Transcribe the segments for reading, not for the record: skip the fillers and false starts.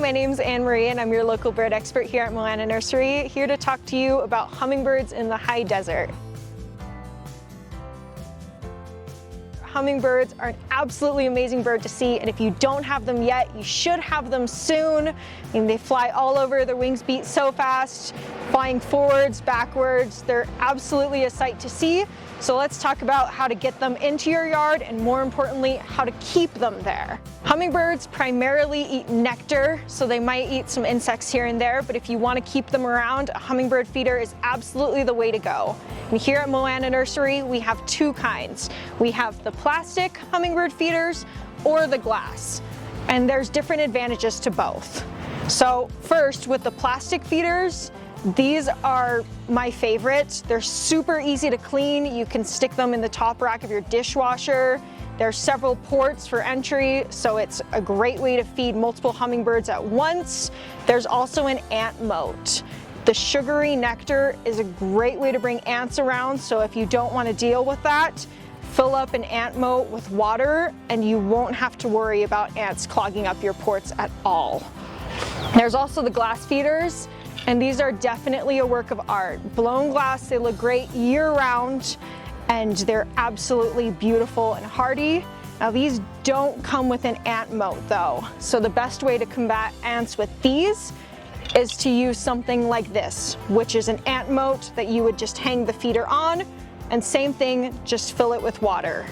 my name's Anne-Marie and I'm your local bird expert here at Moana Nursery, here to talk to you about hummingbirds in the high desert. Hummingbirds are an absolutely amazing bird to see, and if you don't have them yet, you should have them soon. I mean, they fly all over, their wings beat so fast, flying forwards, backwards. They're absolutely a sight to see. So let's talk about how to get them into your yard and, more importantly, how to keep them there. Hummingbirds primarily eat nectar, so they might eat some insects here and there, but if you want to keep them around, a hummingbird feeder is absolutely the way to go. And here at Moana Nursery, we have two kinds. We have the plastic hummingbird feeders or the glass, and there's different advantages to both. So first, with the plastic feeders, these are my favorite. They're super easy to clean. You can stick them in the top rack of your dishwasher. There's several ports for entry, so it's a great way to feed multiple hummingbirds at once. There's also an ant moat. The sugary nectar is a great way to bring ants around, so if you don't want to deal with that, fill up an ant moat with water and you won't have to worry about ants clogging up your ports at all. There's also the glass feeders, and these are definitely a work of art. Blown glass, they look great year-round, and they're absolutely beautiful and hardy. Now these don't come with an ant moat though, so the best way to combat ants with these is to use something like this, which is an ant moat that you would just hang the feeder on, and same thing, just fill it with water.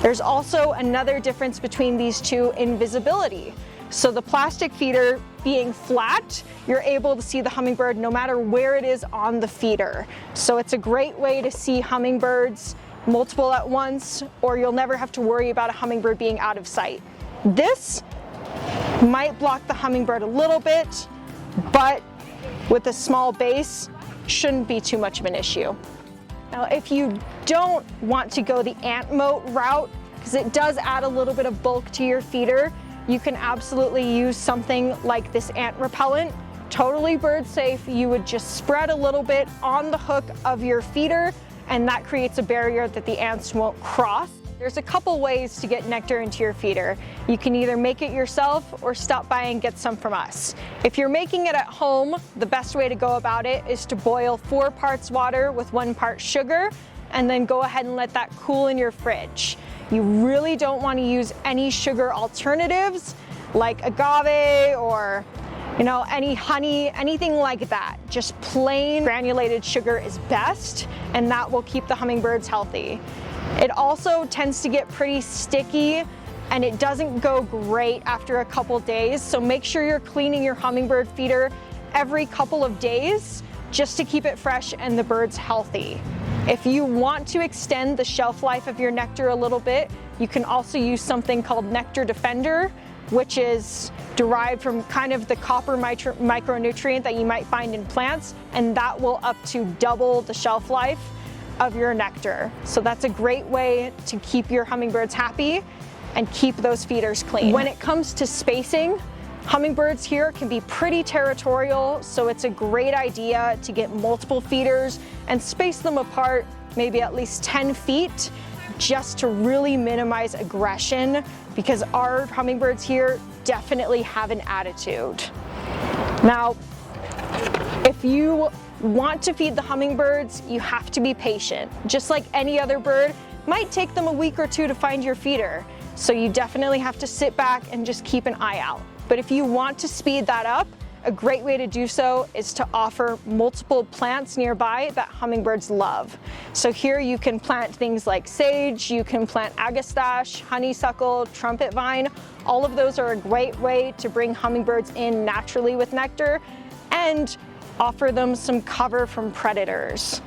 There's also another difference between these two in visibility. So the plastic feeder being flat, you're able to see the hummingbird no matter where it is on the feeder. So it's a great way to see hummingbirds multiple at once, or you'll never have to worry about a hummingbird being out of sight. This might block the hummingbird a little bit, but with a small base, shouldn't be too much of an issue. Now, if you don't want to go the ant moat route, because it does add a little bit of bulk to your feeder, you can absolutely use something like this ant repellent. Totally bird safe. You would just spread a little bit on the hook of your feeder, and that creates a barrier that the ants won't cross. There's a couple ways to get nectar into your feeder. You can either make it yourself or stop by and get some from us. If you're making it at home, the best way to go about it is to boil 4 parts water with 1 part sugar, and then go ahead and let that cool in your fridge. You really don't want to use any sugar alternatives like agave or, any honey, anything like that. Just plain granulated sugar is best, and that will keep the hummingbirds healthy. It also tends to get pretty sticky, and it doesn't go great after a couple days, so make sure you're cleaning your hummingbird feeder every couple of days just to keep it fresh and the birds healthy. If you want to extend the shelf life of your nectar a little bit, you can also use something called Nectar Defender, which is derived from kind of the copper micronutrient that you might find in plants, and that will up to double the shelf life of your nectar. So that's a great way to keep your hummingbirds happy and keep those feeders clean. When it comes to spacing, hummingbirds here can be pretty territorial, so it's a great idea to get multiple feeders and space them apart maybe at least 10 feet just to really minimize aggression, because our hummingbirds here definitely have an attitude. Now, if you want to feed the hummingbirds, you have to be patient. Just like any other bird, it might take them a week or 2 to find your feeder, so you definitely have to sit back and just keep an eye out. But if you want to speed that up, a great way to do so is to offer multiple plants nearby that hummingbirds love. So here you can plant things like sage, you can plant agastache, honeysuckle, trumpet vine. All of those are a great way to bring hummingbirds in naturally with nectar and offer them some cover from predators.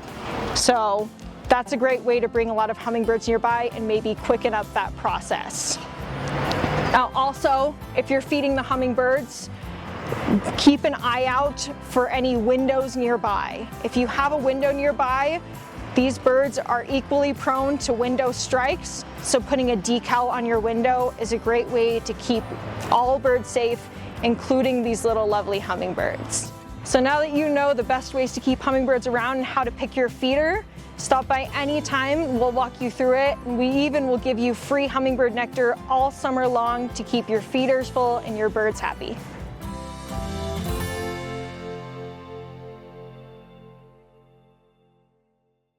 So that's a great way to bring a lot of hummingbirds nearby and maybe quicken up that process. Now also, if you're feeding the hummingbirds, keep an eye out for any windows nearby. If you have a window nearby, these birds are equally prone to window strikes, so putting a decal on your window is a great way to keep all birds safe, including these little lovely hummingbirds. So now that you know the best ways to keep hummingbirds around and how to pick your feeder, stop by anytime, we'll walk you through it. We even will give you free hummingbird nectar all summer long to keep your feeders full and your birds happy. bye.